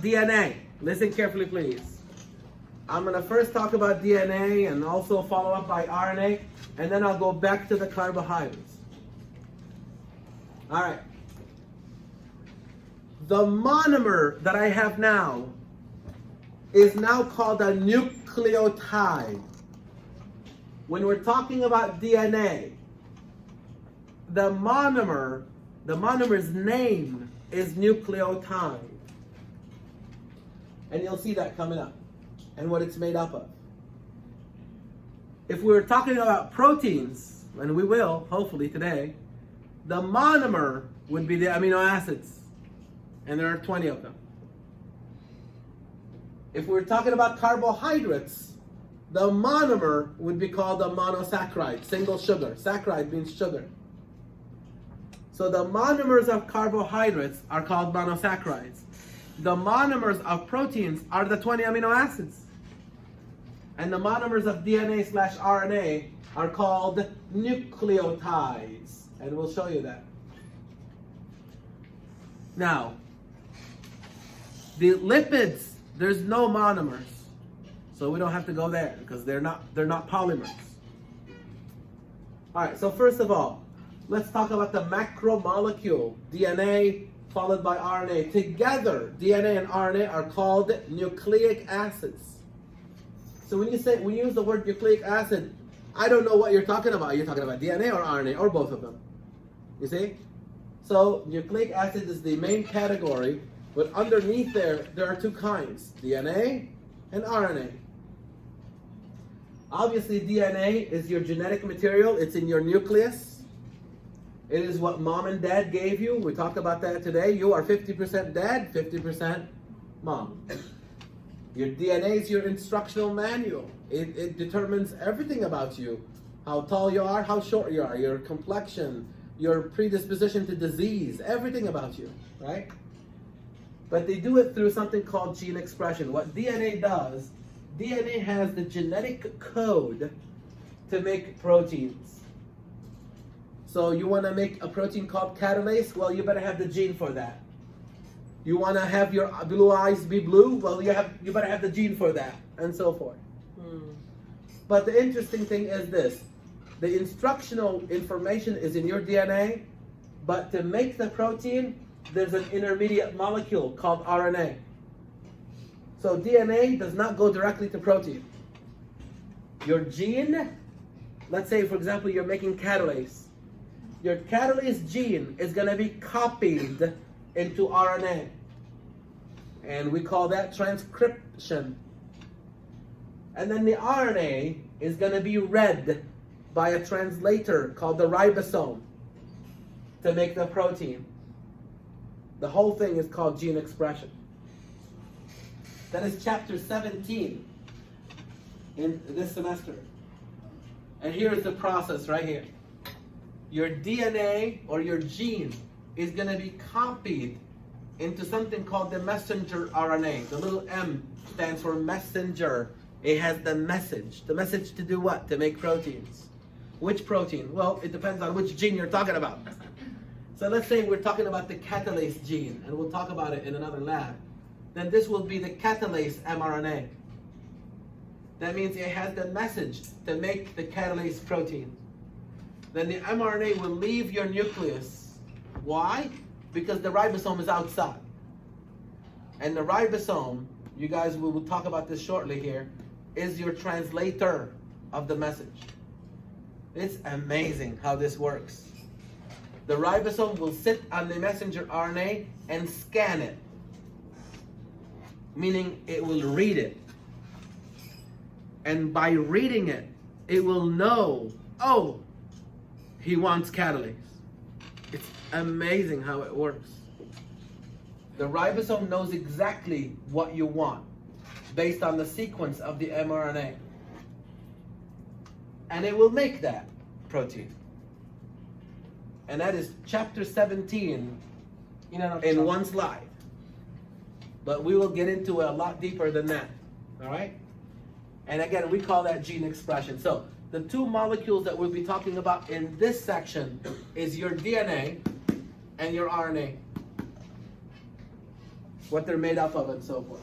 DNA. Listen carefully, please. I'm going to first talk about DNA and also follow up by RNA, and then I'll go back to the carbohydrates. All right. The monomer that I have now is now called a nucleotide. When we're talking about DNA, the monomer's name is nucleotide. And you'll see that coming up and what it's made up of. If we were talking about proteins, and we will, hopefully today, the monomer would be the amino acids. And there are 20 of them. If we're talking about carbohydrates, the monomer would be called a monosaccharide, single sugar. Saccharide means sugar. So the monomers of carbohydrates are called monosaccharides. The monomers of proteins are the 20 amino acids. And the monomers of DNA/RNA are called nucleotides. And we'll show you that. Now, the lipids, there's no monomers. So we don't have to go there because they're not polymers. All right, so first of all, let's talk about the macromolecule, DNA followed by RNA. Together, DNA and RNA are called nucleic acids. So when you use the word nucleic acid, I don't know what you're talking about. You're talking about DNA or RNA or both of them. You see? So nucleic acid is the main category, but underneath there are two kinds, DNA and RNA. Obviously, DNA is your genetic material. It's in your nucleus. It is what mom and dad gave you. We talked about that today. You are 50% dad, 50% mom. Your DNA is your instructional manual. It determines everything about you. How tall you are, how short you are, your complexion, your predisposition to disease, everything about you, right? But they do it through something called gene expression. What DNA does, DNA has the genetic code to make proteins. So you want to make a protein called catalase? Well, you better have the gene for that. You want to have your blue eyes be blue? Well, you better have the gene for that, and so forth. But the interesting thing is this. The instructional information is in your DNA, but to make the protein, there's an intermediate molecule called RNA. So DNA does not go directly to protein. Your gene, let's say for example you're making catalase. Your catalase gene is going to be copied into RNA. And we call that transcription. And then the RNA is going to be read by a translator called the ribosome to make the protein. The whole thing is called gene expression. That is chapter 17 in this semester. And here is the process right here. Your DNA or your gene is going to be copied into something called the messenger RNA. The little M stands for messenger. It has the message. The message to do what? To make proteins. Which protein? Well, it depends on which gene you're talking about. So let's say we're talking about the catalase gene, and we'll talk about it in another lab. Then this will be the catalase mRNA. That means it has the message to make the catalase protein. Then the mRNA will leave your nucleus. Why? Because the ribosome is outside. And the ribosome, you guys will talk about this shortly here, is your translator of the message. It's amazing how this works. The ribosome will sit on the messenger RNA and scan it, meaning it will read it. And by reading it, it will know, oh, he wants catalase. It's amazing how it works. The ribosome knows exactly what you want based on the sequence of the mRNA. And it will make that protein. And that is chapter 17 in one slide. But we will get into it a lot deeper than that. All right? And again, we call that gene expression. So the two molecules that we'll be talking about in this section is your DNA and your RNA. what they're made up of and so forth.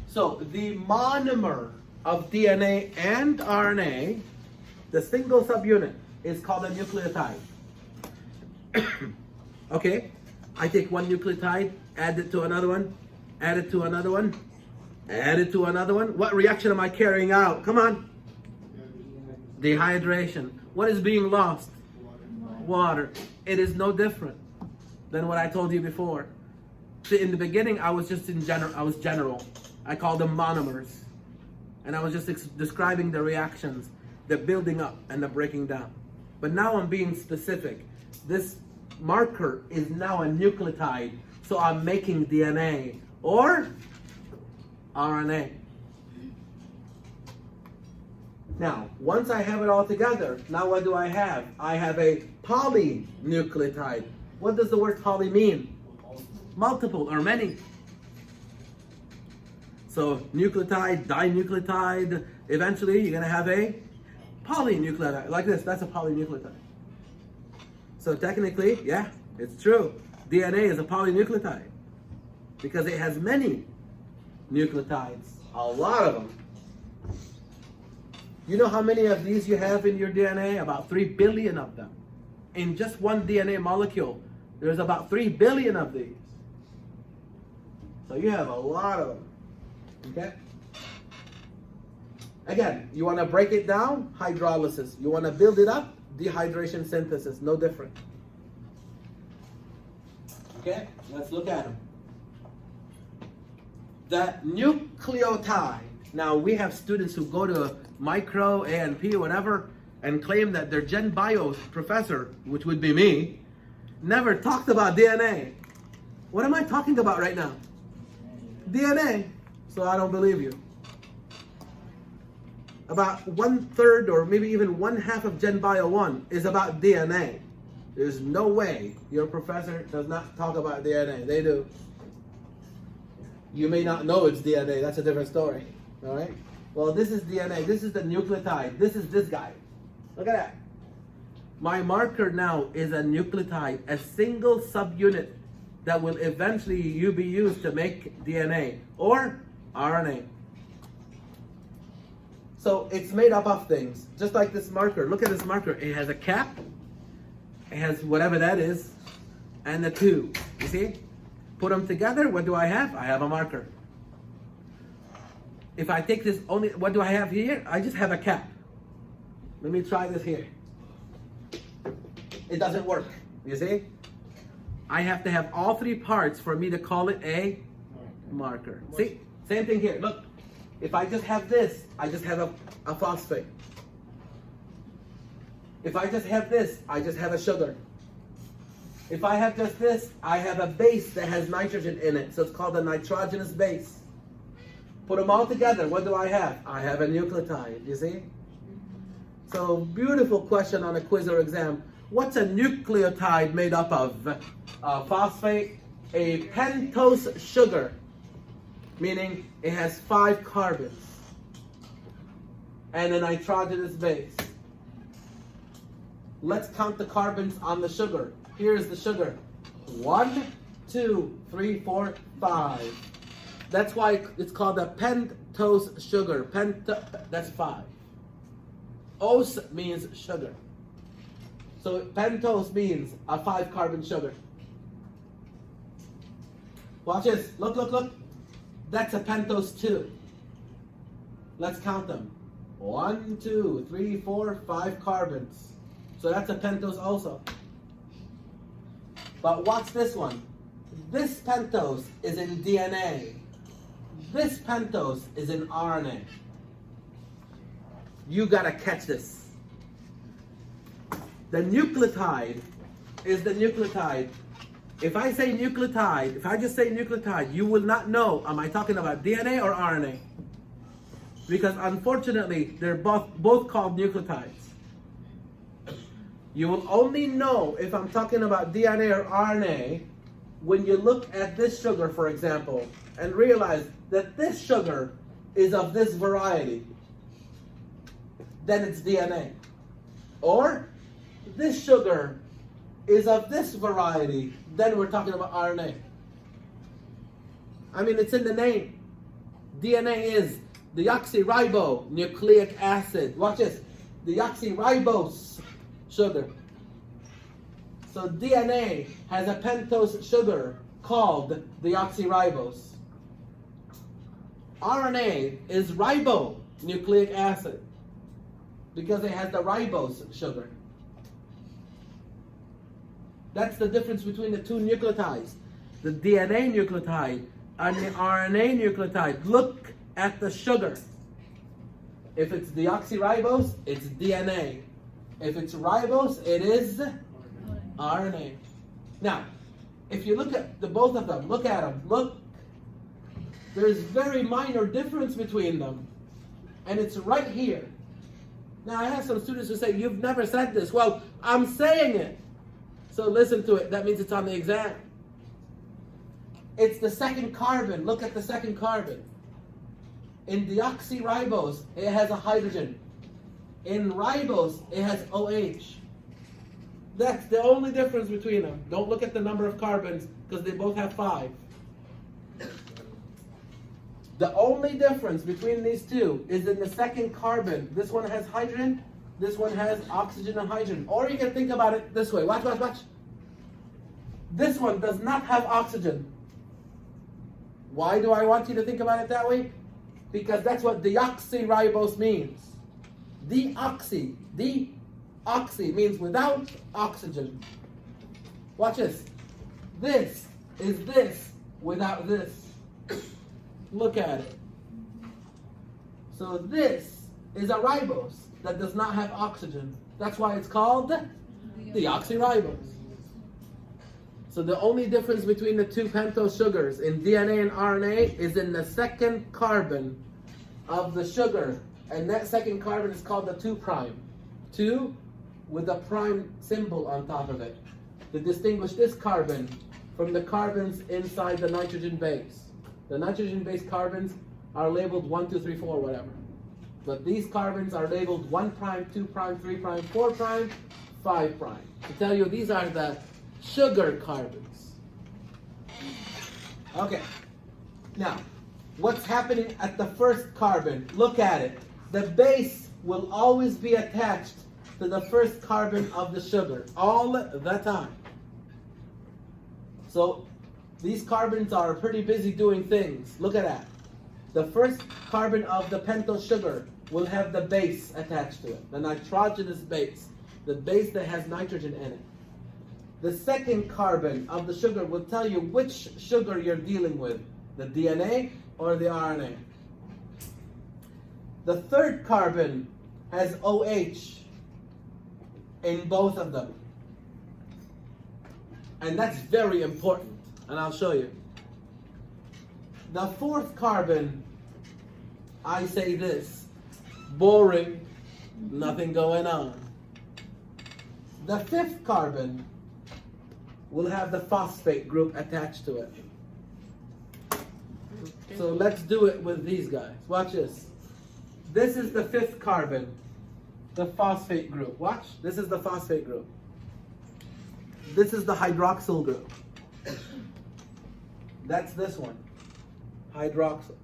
So the monomer of DNA and RNA, the single subunit, is called a nucleotide. Okay, I take one nucleotide, add it to another one, add it to another one, add it to another one. What reaction am I carrying out? Come on. Dehydration. What is being lost? Water. It is no different than what I told you before. See, in the beginning, I was just general. I called them monomers. And I was just describing the reactions, the building up and the breaking down. But now I'm being specific. This marker is now a nucleotide, so I'm making DNA or RNA. Now, once I have it all together, now what do I have? I have a polynucleotide. What does the word poly mean? Multiple or many. So nucleotide, dinucleotide, eventually you're going to have a polynucleotide. Like this, that's a polynucleotide. So technically, yeah, it's true. DNA is a polynucleotide because it has many nucleotides, a lot of them. You know how many of these you have in your DNA? About 3 billion of them. In just one DNA molecule, there's about 3 billion of these. So you have a lot of them. Okay? Again, you want to break it down? Hydrolysis. You want to build it up? Dehydration synthesis. No different. Okay? Let's look at them. The nucleotide. Now, we have students who go to micro, A&P, whatever, and claim that their Gen Bio professor, which would be me, never talked about DNA. What am I talking about right now? DNA. So I don't believe you. About 1/3 or maybe even 1/2 of Gen Bio 1 is about DNA. There's no way your professor does not talk about DNA. They do. You may not know it's DNA. That's a different story. All right? Well, this is DNA. This is the nucleotide. This is this guy. Look at that. My marker now is a nucleotide, a single subunit that will eventually be used to make DNA or RNA. So it's made up of things, just like this marker. Look at this marker. It has a cap. It has whatever that is, and the tube. You see? Put them together. What do I have? I have a marker. If I take this only, what do I have here? I just have a cap. Let me try this here. It doesn't work. You see? I have to have all 3 parts for me to call it a marker. See? Same thing here. Look. If I just have this, I just have a phosphate. If I just have this, I just have a sugar. If I have just this, I have a base that has nitrogen in it. So it's called a nitrogenous base. Put them all together, what do I have? I have a nucleotide, you see? So, beautiful question on a quiz or exam. What's a nucleotide made up of? A phosphate, a pentose sugar, meaning it has 5 carbons, and a nitrogenous base. Let's count the carbons on the sugar. Here's the sugar. 1, 2, 3, 4, 5. That's why it's called a pentose sugar. That's 5. Ose means sugar. So pentose means a 5 carbon sugar. Watch this. Look, look, look. That's a pentose 2. Let's count them. 1, 2, 3, 4, 5 carbons. So that's a pentose also. But watch this one. This pentose is in DNA. This pentose is in RNA. You gotta catch this. The nucleotide is the nucleotide. If I say nucleotide, if I just say nucleotide, you will not know, am I talking about DNA or RNA? Because unfortunately, they're both called nucleotides. You will only know if I'm talking about DNA or RNA when you look at this sugar, for example, and realize that this sugar is of this variety. Then it's DNA. Or this sugar is of this variety, then we're talking about RNA. I mean, it's in the name. DNA is deoxyribonucleic acid. Watch this. Deoxyribose sugar. So DNA has a pentose sugar called deoxyribose. RNA is ribonucleic acid because it has the ribose sugar. That's the difference between the two nucleotides, the DNA nucleotide and the RNA nucleotide. Look at the sugar. If it's deoxyribose, it's DNA. If it's ribose, it is RNA. Now, if you look at the both of them, look at them, look. There's very minor difference between them. And it's right here. Now, I have some students who say, you've never said this. Well, I'm saying it. So listen to it. That means it's on the exam. It's the second carbon. Look at the second carbon. In deoxyribose, it has a hydrogen. In ribose, it has OH. That's the only difference between them. Don't look at the number of carbons because they both have 5. The only difference between these two is in the second carbon. This one has hydrogen, this one has oxygen and hydrogen. Or you can think about it this way. Watch, watch, watch. This one does not have oxygen. Why do I want you to think about it that way? Because that's what deoxyribose means. Deoxy means without oxygen. Watch this. This is this without this. Look at it. So this is a ribose that does not have oxygen. That's why it's called deoxyribose. So the only difference between the two pentose sugars in DNA and RNA is in the second carbon of the sugar. And that second carbon is called the 2'. 2 with a prime symbol on top of it to distinguish this carbon from the carbons inside the nitrogen base. The nitrogen-based carbons are labeled 1, 2, 3, 4, whatever. But these carbons are labeled 1', 2', 3', 4', 5'. To tell you these are the sugar carbons. Okay. Now, what's happening at the first carbon? Look at it. The base will always be attached to the first carbon of the sugar all the time. So these carbons are pretty busy doing things. Look at that. The first carbon of the pentose sugar will have the base attached to it, the nitrogenous base, the base that has nitrogen in it. The second carbon of the sugar will tell you which sugar you're dealing with, the DNA or the RNA. The third carbon has OH in both of them. And that's very important. And I'll show you. The fourth carbon, I say this, boring, nothing going on. The fifth carbon will have the phosphate group attached to it. So let's do it with these guys. Watch this. This is the fifth carbon, the phosphate group. Watch, this is the phosphate group. This is the hydroxyl group. That's this one, hydroxyl.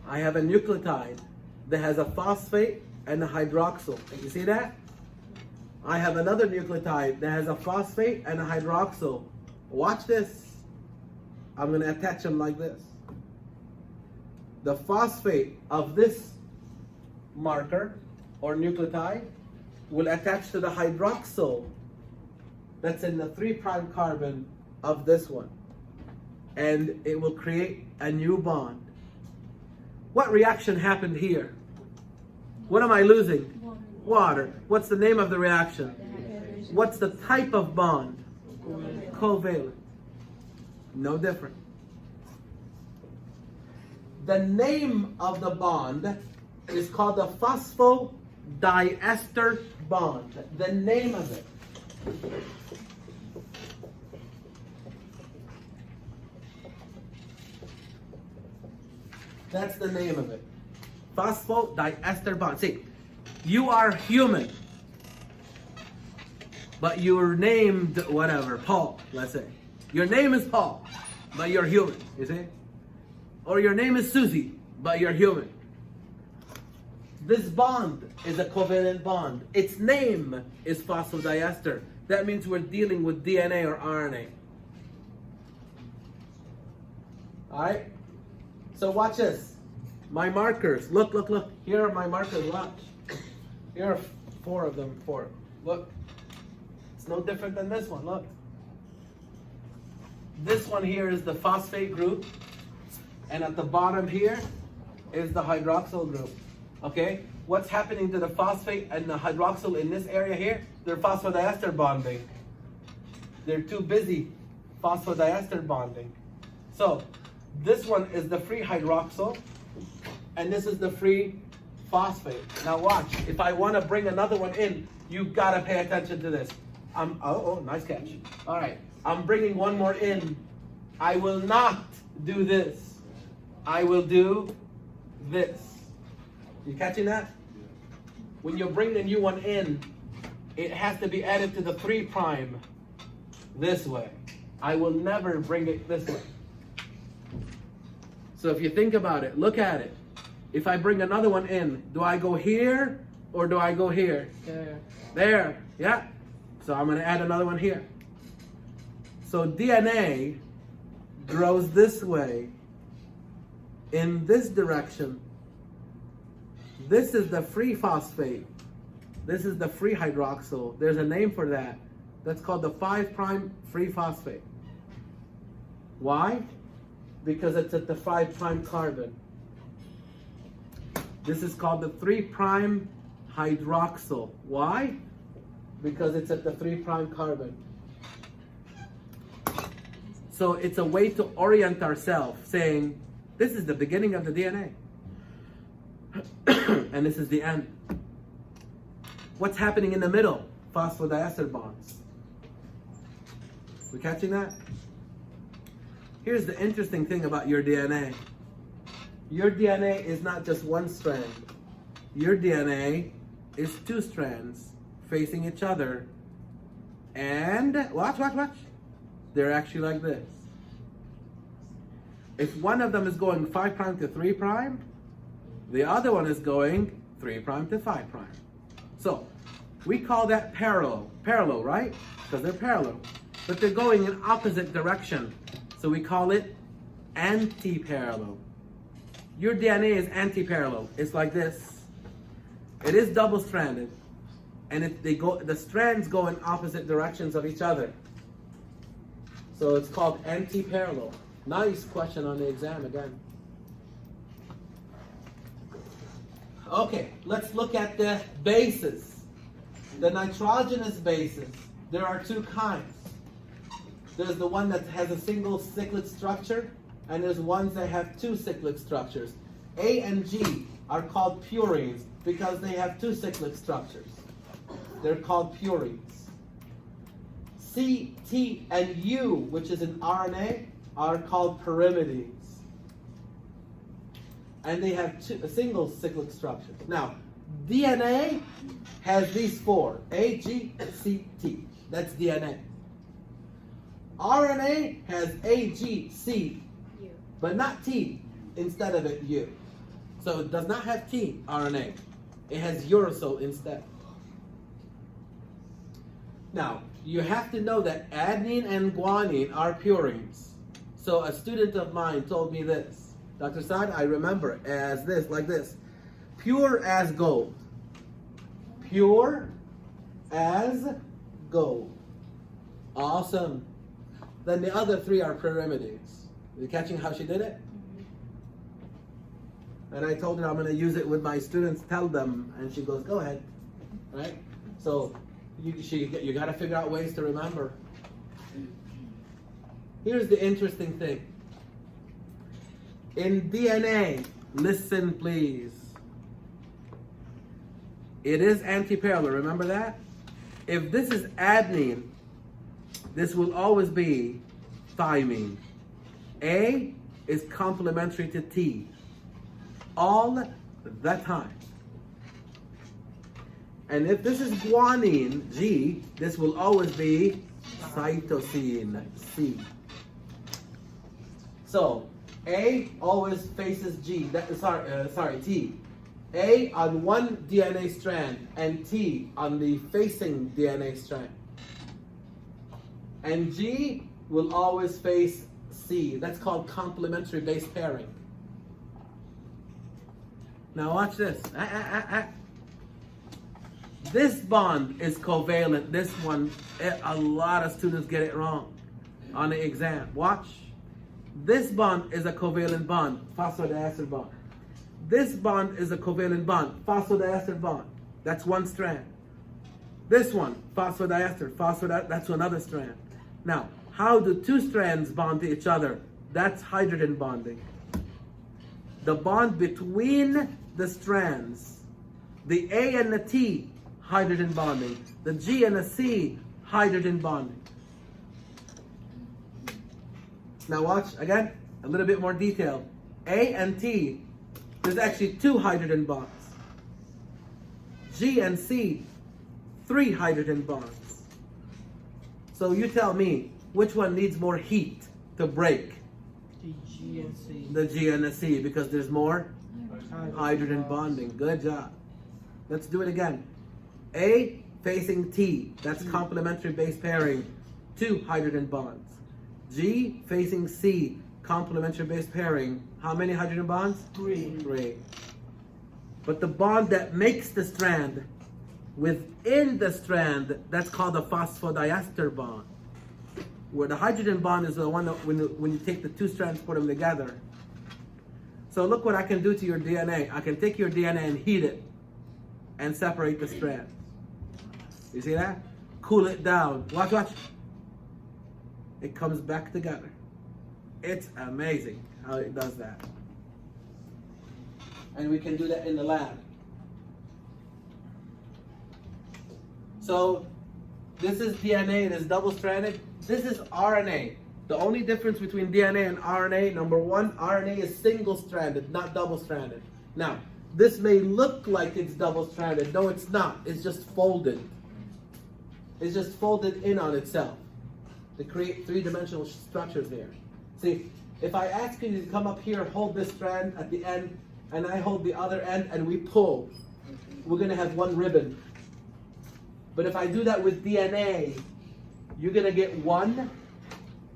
I have a nucleotide that has a phosphate and a hydroxyl. You see that? I have another nucleotide that has a phosphate and a hydroxyl. Watch this. I'm going to attach them like this. The phosphate of this marker or nucleotide will attach to the hydroxyl that's in the 3' carbon of this one. And it will create a new bond. What reaction happened here? What am I losing? Water. What's the name of the reaction? What's the type of bond? Covalent. No different. The name of the bond is called the phosphodiester bond. The name of it. That's the name of it. Phosphodiester bond. See, you are human. but you're named whatever, Paul, let's say. Your name is Paul, but you're human, you see? Or your name is Susie, but you're human. This bond is a covalent bond. Its name is phosphodiester. That means we're dealing with DNA or RNA. Alright? So watch this. My markers. Look, look, look. Here are my markers. Watch. Here are 4 of them. 4. Look. It's no different than this one. Look. This one here is the phosphate group. And at the bottom here is the hydroxyl group. Okay? What's happening to the phosphate and the hydroxyl in this area here? They're phosphodiester bonding. They're too busy phosphodiester bonding. So, this one is the free hydroxyl, and this is the free phosphate. Now watch, if I want to bring another one in, you've got to pay attention to this. Oh, nice catch. All right, I'm bringing one more in. I will not do this. I will do this. You catching that? When you bring the new one in, it has to be added to the 3' this way. I will never bring it this way. So if you think about it, look at it. If I bring another one in, do I go here or do I go here? There, yeah. So I'm going to add another one here. So DNA grows this way, in this direction. This is the free phosphate. This is the free hydroxyl. There's a name for that. That's called the 5' free phosphate. Why? Because it's at the 5' carbon. This is called the 3' hydroxyl. Why? Because it's at the 3' carbon. So it's a way to orient ourselves, saying, this is the beginning of the DNA. And this is the end. What's happening in the middle? Phosphodiester bonds. We catching that? Here's the interesting thing about your DNA. Your DNA is not just one strand. Your DNA is 2 strands facing each other. And, watch. They're actually like this. If one of them is going 5' to 3', the other one is going 3' to 5'. So, we call that parallel. Parallel, right? Because they're parallel. But they're going in opposite direction. So we call it antiparallel. Your DNA is antiparallel. It's like this. It is double-stranded. And the strands go in opposite directions of each other. So it's called antiparallel. Nice question on the exam again. Okay, let's look at the bases. The nitrogenous bases. There are 2 kinds. There's the one that has a single cyclic structure, and there's ones that have 2 cyclic structures. A and G are called purines because they have 2 cyclic structures. They're called purines. C, T, and U, which is an RNA, are called pyrimides. And they have single cyclic structures. Now, DNA has these 4, A, G, C, T. That's DNA. RNA has A, G, C, U, but not T. Instead of it, U. So it does not have T, RNA. It has uracil instead. Now, you have to know that adenine and guanine are purines. So a student of mine told me this. Dr. Saad, I remember as this, like this. Pure as gold. Pure as gold. Awesome. Then the other 3 are pyrimides. Are you catching how she did it? And I told her I'm going to use it with my students, tell them, and she goes, go ahead. Right? So you got to figure out ways to remember. Here's the interesting thing. In DNA, listen please. It is antiparallel, remember that? If this is adenine, this will always be thymine. A is complementary to T all the time. And if this is guanine, G, this will always be cytosine, C. So A always faces G. T. A on one DNA strand and T on the facing DNA strand. And G will always face C. That's called complementary base pairing. Now watch this. This bond is covalent. This one, a lot of students get it wrong on the exam. Watch. This bond is a covalent bond, phosphodiester bond. This bond is a covalent bond, phosphodiester bond. That's one strand. This one, phosphodiester, that's another strand. Now, how do two strands bond to each other? That's hydrogen bonding. The bond between the strands, the A and the T, hydrogen bonding. The G and the C, hydrogen bonding. Now watch, again, a little bit more detail. A and T, there's actually 2 hydrogen bonds. G and C, 3 hydrogen bonds. So you tell me, which one needs more heat to break? The G and C. The G and the C, because there's more hydrogen bonding. Good job. Let's do it again. A facing T, that's complementary base pairing, 2 hydrogen bonds. G facing C, complementary base pairing, how many hydrogen bonds? 3. 3. But the bond that makes the strand within the strand, that's called a phosphodiester bond. Where the hydrogen bond is the one that when you take the 2 strands, put them together. So look what I can do to your DNA. I can take your DNA and heat it and separate the strands. You see that? Cool it down. Watch, watch. It comes back together. It's amazing how it does that. And we can do that in the lab. So this is DNA, it is double-stranded. This is RNA. The only difference between DNA and RNA, number one, RNA is single-stranded, not double-stranded. Now, this may look like it's double-stranded. No, it's not. It's just folded. It's just folded in on itself to create 3-dimensional structures here. See, if I ask you to come up here, hold this strand at the end, and I hold the other end, and we pull, we're going to have one ribbon. But if I do that with DNA, you're going to get one,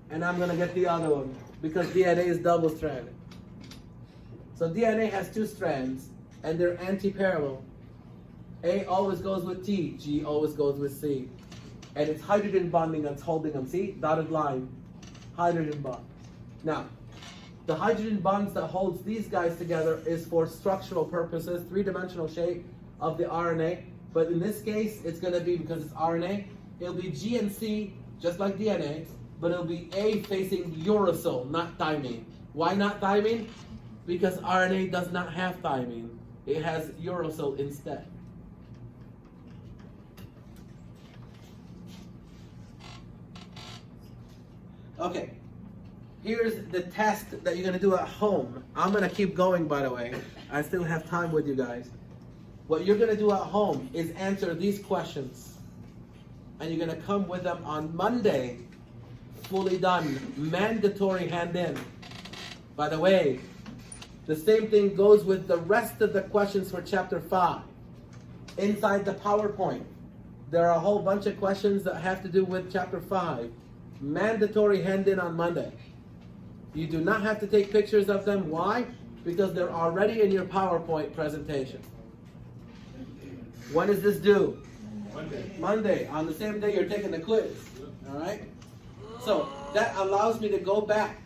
and I'm going to get the other one, because DNA is double-stranded. So DNA has 2 strands, and they're antiparallel. A always goes with T, G always goes with C. And it's hydrogen bonding that's holding them. See? Dotted line. Hydrogen bond. Now, the hydrogen bonds that holds these guys together is for structural purposes, 3-dimensional shape of the RNA. But in this case, it's going to be, because it's RNA, it'll be G and C, just like DNA, but it'll be A facing uracil, not thymine. Why not thymine? Because RNA does not have thymine. It has uracil instead. Okay, here's the test that you're going to do at home. I'm going to keep going, by the way. I still have time with you guys. What you're going to do at home is answer these questions. And you're going to come with them on Monday, fully done, mandatory hand in. By the way, the same thing goes with the rest of the questions for Chapter 5. Inside the PowerPoint, there are a whole bunch of questions that have to do with Chapter 5. Mandatory hand in on Monday. You do not have to take pictures of them. Why? Because they're already in your PowerPoint presentation. When is this due? Monday. Monday, on the same day you're taking the quiz. All right? So that allows me to go back